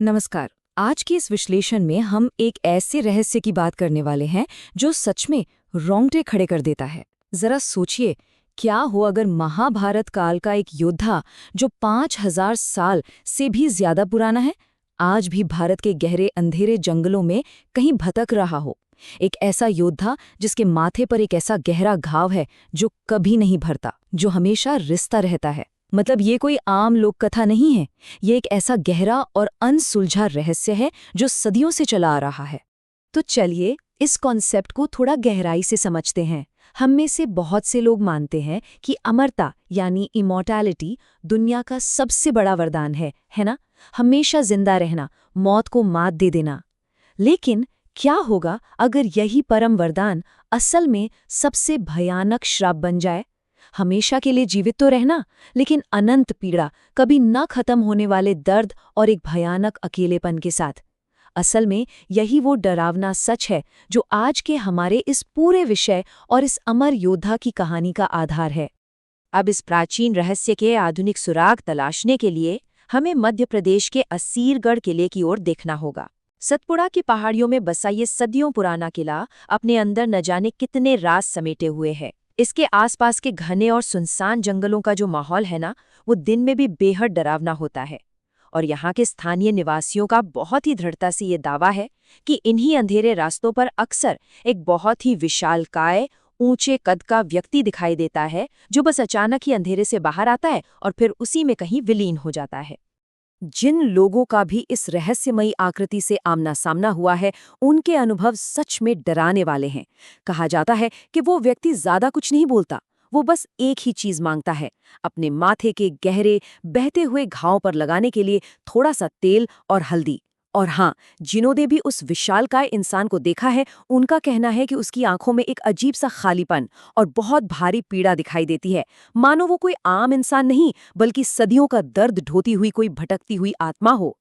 नमस्कार। आज के इस विश्लेषण में हम एक ऐसे रहस्य की बात करने वाले हैं जो सच में रोंगटे खड़े कर देता है। जरा सोचिए, क्या हो अगर महाभारत काल का एक योद्धा जो 5000 साल से भी ज्यादा पुराना है, आज भी भारत के गहरे अंधेरे जंगलों में कहीं भटक रहा हो। एक ऐसा योद्धा जिसके माथे पर एक ऐसा गहरा घाव है जो कभी नहीं भरता, जो हमेशा रिश्ता रहता है। मतलब ये कोई आम लोक कथा नहीं है, ये एक ऐसा गहरा और अनसुलझा रहस्य है जो सदियों से चला आ रहा है। तो चलिए इस कॉन्सेप्ट को थोड़ा गहराई से समझते हैं। हम में से बहुत से लोग मानते हैं कि अमरता यानी इमॉर्टैलिटी दुनिया का सबसे बड़ा वरदान है ना? हमेशा जिंदा रहना, मौत को मात दे देना। लेकिन क्या होगा अगर यही परम वरदान असल में सबसे भयानक श्राप बन जाए? हमेशा के लिए जीवित तो रहना, लेकिन अनंत पीड़ा, कभी न खत्म होने वाले दर्द और एक भयानक अकेलेपन के साथ। असल में यही वो डरावना सच है जो आज के हमारे इस पूरे विषय और इस अमर योद्धा की कहानी का आधार है। अब इस प्राचीन रहस्य के आधुनिक सुराग तलाशने के लिए हमें मध्य प्रदेश के असीरगढ़ किले की ओर देखना होगा। सतपुड़ा की पहाड़ियों में बसा ये सदियों पुराना किला अपने अंदर न जाने कितने राज समेटे हुए है। इसके आसपास के घने और सुनसान जंगलों का जो माहौल है ना, वो दिन में भी बेहद डरावना होता है। और यहाँ के स्थानीय निवासियों का बहुत ही दृढ़ता से ये दावा है कि इन्हीं अंधेरे रास्तों पर अक्सर एक बहुत ही विशालकाय, ऊंचे कद का व्यक्ति दिखाई देता है, जो बस अचानक ही अंधेरे से बाहर आता है और फिर उसी में कहीं विलीन हो जाता है। जिन लोगों का भी इस रहस्यमयी आकृति से आमना सामना हुआ है, उनके अनुभव सच में डराने वाले हैं। कहा जाता है कि वो व्यक्ति ज्यादा कुछ नहीं बोलता, वो बस एक ही चीज मांगता है, अपने माथे के गहरे बहते हुए घाव पर लगाने के लिए थोड़ा सा तेल और हल्दी। और हाँ, जिन्होंने भी उस विशालकाय इंसान को देखा है, उनका कहना है कि उसकी आंखों में एक अजीब सा खालीपन और बहुत भारी पीड़ा दिखाई देती है, मानो वो कोई आम इंसान नहीं बल्कि सदियों का दर्द ढोती हुई कोई भटकती हुई आत्मा हो।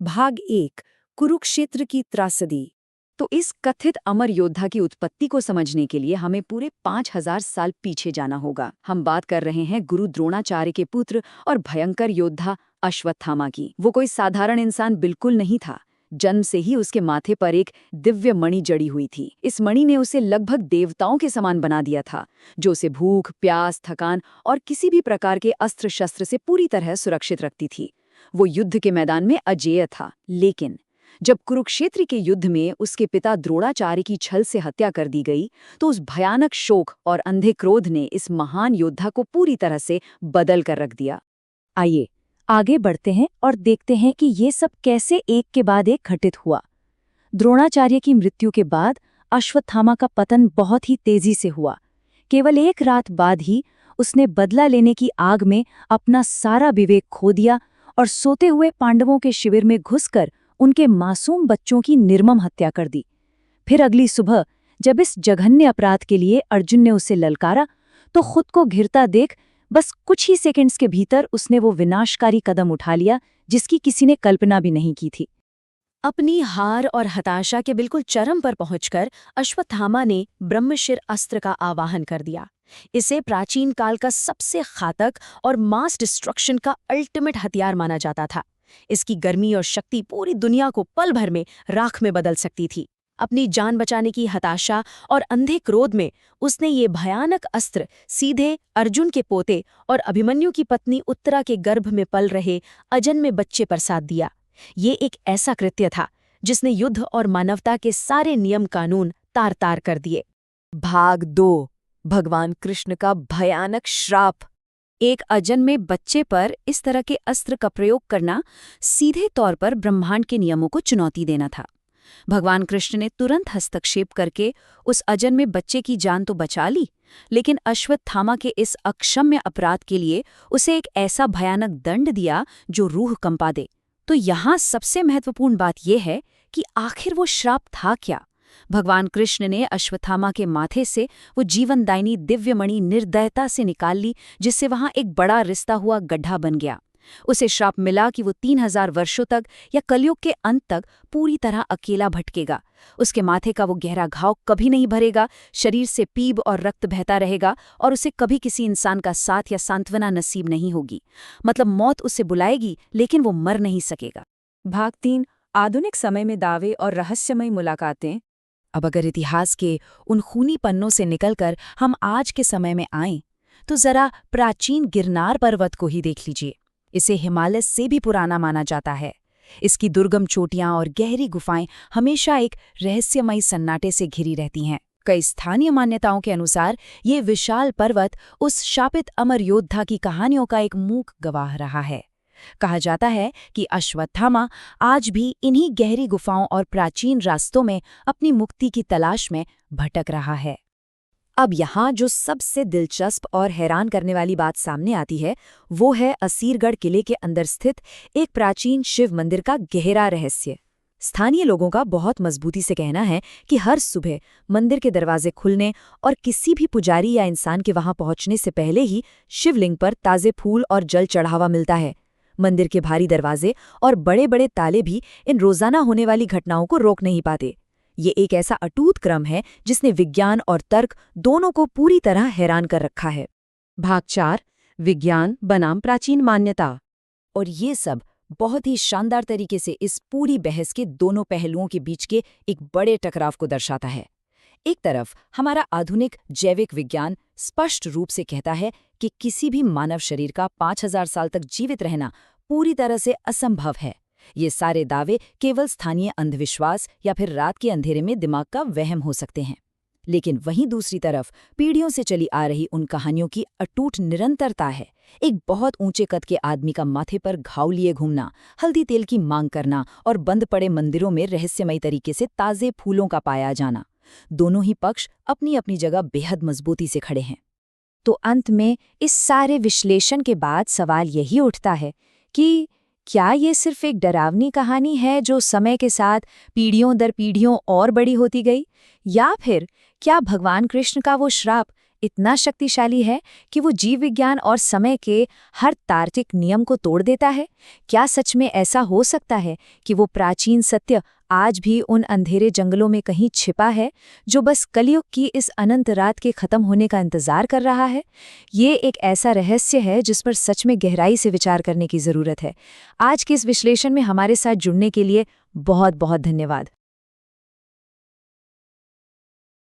भाग 1, कुरुक्षेत्र की त्रासदी। तो इस कथित अमर योद्धा की उत्पत्ति को समझने के लिए हमें पूरे 5000 साल पीछे जाना होगा। हम बात कर रहे हैं गुरु द्रोणाचार्य के पुत्र और भयंकर योद्धा अश्वत्थामा की। वो कोई साधारण इंसान बिल्कुल नहीं था। जन्म से ही उसके माथे पर एक दिव्य मणि जड़ी हुई थी। इस मणि ने उसे लगभग देवताओं के समान बना दिया था, जो उसे भूख, प्यास, थकान और किसी भी प्रकार के अस्त्र शस्त्र से पूरी तरह सुरक्षित रखती थी। वो युद्ध के मैदान में अजेय था, लेकिन जब कुरुक्षेत्र के युद्ध में उसके पिता द्रोणाचार्य की छल से हत्या कर दी गई, तो उस भयानक शोक और अंधे क्रोध ने इस महान योद्धा को पूरी तरह से बदल कर रख दिया। आइए आगे बढ़ते हैं और देखते हैं कि ये सब कैसे एक के बाद एक घटित हुआ। द्रोणाचार्य की मृत्यु के बाद अश्वत्थामा का पतन बहुत ही तेजी से हुआ। केवल एक रात बाद ही उसने बदला लेने की आग में अपना सारा विवेक खो दिया और सोते हुए पांडवों के शिविर में घुसकर उनके मासूम बच्चों की निर्मम हत्या कर दी। फिर अगली सुबह जब इस जघन्य अपराध के लिए अर्जुन ने उसे ललकारा, तो खुद को घिरता देख बस कुछ ही सेकंड्स के भीतर उसने वो विनाशकारी कदम उठा लिया जिसकी किसी ने कल्पना भी नहीं की थी। अपनी हार और हताशा के बिल्कुल चरम पर पहुंचकर अश्वत्थामा ने ब्रह्मशिर अस्त्र का आवाहन कर दिया। इसे प्राचीन काल का सबसे घातक और मास डिस्ट्रक्शन का अल्टीमेट हथियार माना जाता था। इसकी गर्मी और शक्ति पूरी दुनिया को पल भर में राख में बदल सकती थी। अपनी जान बचाने की हताशा और अंधे क्रोध में उसने ये भयानक अस्त्र सीधे अर्जुन के पोते और अभिमन्यु की पत्नी उत्तरा के गर्भ में पल रहे अजन्मे बच्चे पर साध दिया। ये एक ऐसा कृत्य था जिसने युद्ध और मानवता के सारे नियम कानून तार-तार कर दिए। भाग 2, भगवान कृष्ण का भयानक श्राप। एक अजन्मे बच्चे पर इस तरह के अस्त्र का प्रयोग करना सीधे तौर पर ब्रह्मांड के नियमों को चुनौती देना था। भगवान कृष्ण ने तुरंत हस्तक्षेप करके उस अजन्मे बच्चे की जान तो बचा ली, लेकिन अश्वत्थामा के इस अक्षम्य अपराध के लिए उसे एक ऐसा भयानक दंड दिया जो रूह कंपा दे। तो यहाँ सबसे महत्वपूर्ण बात यह है कि आखिर वो श्राप था क्या? भगवान कृष्ण ने अश्वत्थामा के माथे से वो जीवनदायिनी दिव्यमणि निर्दयता से निकाल ली, जिससे वहां एक बड़ा रिश्ता हुआ गड्ढा बन गया। उसे श्राप मिला कि वो 3000 वर्षों तक या कलयुग के अंत तक पूरी तरह अकेला भटकेगा। उसके माथे का वो गहरा घाव कभी नहीं भरेगा, शरीर से पीप और रक्त बहता रहेगा और उसे कभी किसी इंसान का साथ या सांत्वना नसीब नहीं होगी। मतलब मौत उसे बुलाएगी, लेकिन वो मर नहीं सकेगा। भाग 3 आधुनिक समय में दावे और रहस्यमय मुलाकातें। अब अगर इतिहास के उन खूनी पन्नों से निकलकर हम आज के समय में आएं, तो जरा प्राचीन गिरनार पर्वत को ही देख लीजिए। इसे हिमालय से भी पुराना माना जाता है। इसकी दुर्गम चोटियां और गहरी गुफाएं हमेशा एक रहस्यमय सन्नाटे से घिरी रहती हैं। कई स्थानीय मान्यताओं के अनुसार ये विशाल पर्वत उस शापित अमर योद्धा की कहानियों का एक मूक गवाह रहा है। कहा जाता है कि अश्वत्थामा आज भी इन्हीं गहरी गुफाओं और प्राचीन रास्तों में अपनी मुक्ति की तलाश में भटक रहा है। अब यहाँ जो सबसे दिलचस्प और हैरान करने वाली बात सामने आती है, वो है असीरगढ़ किले के अंदर स्थित एक प्राचीन शिव मंदिर का गहरा रहस्य। स्थानीय लोगों का बहुत मजबूती से कहना है कि हर सुबह मंदिर के दरवाजे खुलने और किसी भी पुजारी या इंसान के वहां पहुंचने से पहले ही शिवलिंग पर ताजे फूल और जल चढ़ावा मिलता है। मंदिर के भारी दरवाजे और बड़े बड़े ताले भी इन रोजाना होने वाली घटनाओं को रोक नहीं पाते। ये एक ऐसा अटूट क्रम है जिसने विज्ञान और तर्क दोनों को पूरी तरह हैरान कर रखा है। भाग 4 विज्ञान बनाम प्राचीन मान्यता। और ये सब बहुत ही शानदार तरीके से इस पूरी बहस के दोनों पहलुओं के बीच के एक बड़े टकराव को दर्शाता है। एक तरफ हमारा आधुनिक जैविक विज्ञान स्पष्ट रूप से कहता है कि किसी भी मानव शरीर का 5000 साल तक जीवित रहना पूरी तरह से असंभव है। ये सारे दावे केवल स्थानीय अंधविश्वास या फिर रात के अंधेरे में दिमाग का वहम हो सकते हैं। लेकिन वहीं दूसरी तरफ पीढ़ियों से चली आ रही उन कहानियों की अटूट निरंतरता है। एक बहुत ऊंचे कद के आदमी का माथे पर घाव लिए घूमना, हल्दी तेल की मांग करना और बंद पड़े मंदिरों में रहस्यमय तरीके से ताजे फूलों का पाया जाना। दोनों ही पक्ष अपनी अपनी जगह बेहद मजबूती से खड़े हैं। तो अंत में इस सारे विश्लेषण के बाद सवाल यही उठता है कि क्या ये सिर्फ एक डरावनी कहानी है जो समय के साथ पीढ़ियों दर पीढ़ियों और बड़ी होती गई, या फिर क्या भगवान कृष्ण का वो श्राप इतना शक्तिशाली है कि वो जीव विज्ञान और समय के हर तार्किक नियम को तोड़ देता है? क्या सच में ऐसा हो सकता है कि वो प्राचीन सत्य आज भी उन अंधेरे जंगलों में कहीं छिपा है, जो बस कलयुग की इस अनंत रात के खत्म होने का इंतजार कर रहा है? ये एक ऐसा रहस्य है जिस पर सच में गहराई से विचार करने की जरूरत है। आज के इस विश्लेषण में हमारे साथ जुड़ने के लिए बहुत बहुत धन्यवाद।